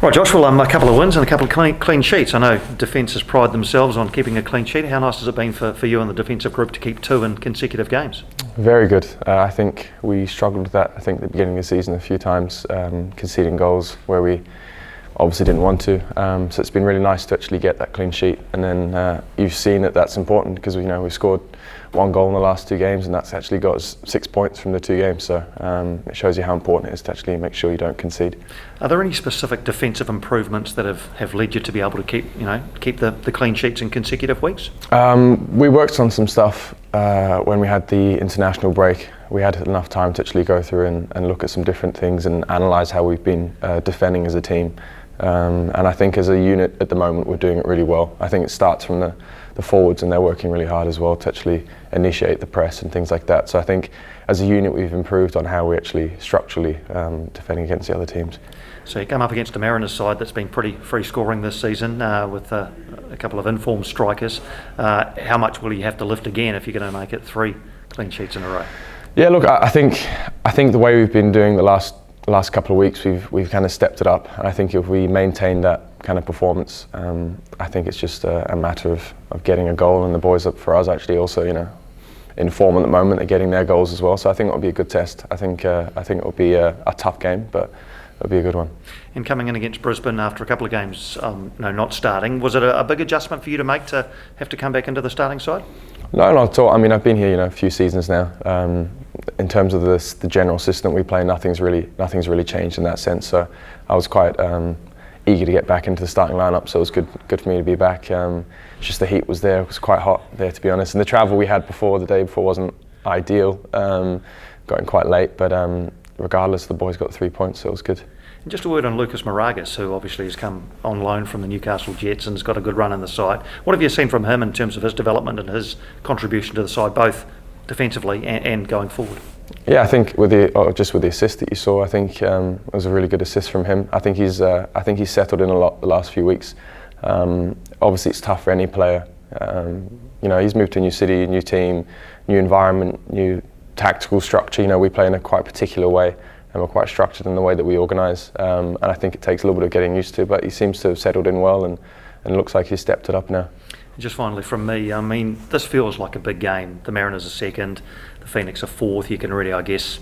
Right, Josh, well, a couple of wins and a couple of clean sheets. I know defences pride themselves on keeping a clean sheet. How nice has it been for you and the defensive group to keep 2 in consecutive games? Very good. I think we struggled with that, at the beginning of the season a few times, conceding goals where we obviously didn't want to. So it's been really nice to actually get that clean sheet. And then you've seen that that's important because we scored 1 goal in the last 2 games, and that's actually got us 6 points from the 2 games. So it shows you how important it is to actually make sure you don't concede. Are there any specific defensive improvements that have led you to be able to keep the clean sheets in consecutive weeks? We worked on some stuff when we had the international break. We had enough time to actually go through and look at some different things and analyse how we've been defending as a team. And I think as a unit at the moment we're doing it really well. I think it starts from the forwards, and they're working really hard as well to actually initiate the press and things like that. So I think as a unit we've improved on how we actually structurally defending against the other teams. So you come up against a Mariners side that's been pretty free scoring this season with a couple of informed strikers. How much will you have to lift again if you're going to make it 3 clean sheets in a row? Yeah, look, I think the way we've been doing the last couple of weeks, we've kind of stepped it up. And I think if we maintain that kind of performance, I think it's just a matter of getting a goal, and the boys up for us actually also, in form at the moment, they're getting their goals as well. So I think it'll be a good test. I think it'll be a tough game, but it'll be a good one. And coming in against Brisbane after a couple of games, not starting, was it a big adjustment for you to make to have to come back into the starting side? No, not at all. I mean, I've been here, a few seasons now. In terms of the general system we play, nothing's really changed in that sense. So I was quite eager to get back into the starting lineup. So it was good for me to be back. Just the heat was there. It was quite hot there, to be honest. And the travel we had the day before wasn't ideal. Got in quite late, but regardless, the boys got 3 points, so it was good. And just a word on Lucas Moragas, who obviously has come on loan from the Newcastle Jets and has got a good run in the side. What have you seen from him in terms of his development and his contribution to the side, both defensively and going forward? Yeah, I think with the assist that you saw, I think it was a really good assist from him. I think he's settled in a lot the last few weeks. Obviously, it's tough for any player. He's moved to a new city, a new team, new environment, new tactical structure. We play in a quite particular way, and we're quite structured in the way that we organise. And I think it takes a little bit of getting used to, but he seems to have settled in well, and it looks like he's stepped it up now. Just finally from me, I mean, this feels like a big game. The Mariners are second, the Phoenix are fourth. You can really, I guess,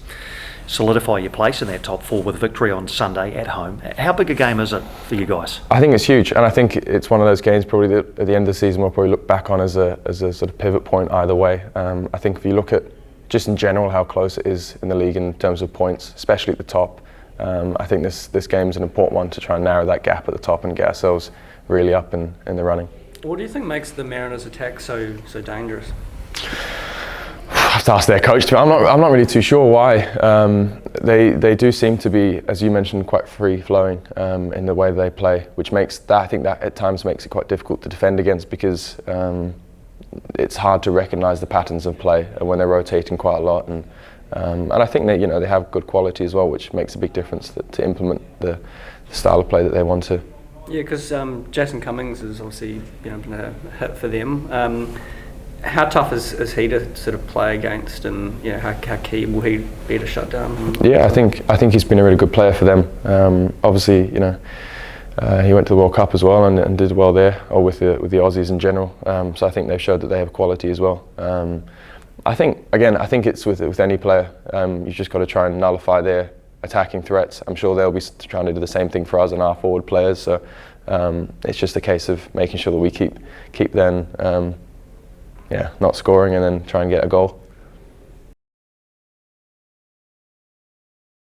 solidify your place in that top 4 with a victory on Sunday at home. How big a game is it for you guys? I think it's huge, and I think it's one of those games probably that at the end of the season we'll probably look back on as a sort of pivot point either way. I think if you look at just in general how close it is in the league in terms of points, especially at the top, I think this game is an important one to try and narrow that gap at the top and get ourselves really up in the running. What do you think makes the Mariners' attack so dangerous? I have to ask their coach. I'm not really too sure why. They do seem to be, as you mentioned, quite free flowing in the way they play, which makes that, I think that at times makes it quite difficult to defend against because it's hard to recognise the patterns of play when they're rotating quite a lot, and I think that they have good quality as well, which makes a big difference to implement the style of play that they want to. Yeah, because Jason Cummings has obviously been a hit for them. How tough is he to sort of play against, and how key will he be to shut down? Yeah, I think he's been a really good player for them. Obviously, he went to the World Cup as well and did well there, or with the Aussies in general. So I think they've showed that they have quality as well. I think it's with any player. You've just got to try and nullify their attacking threats. I'm sure they'll be trying to do the same thing for us and our forward players. So it's just a case of making sure that we keep them not scoring and then try and get a goal.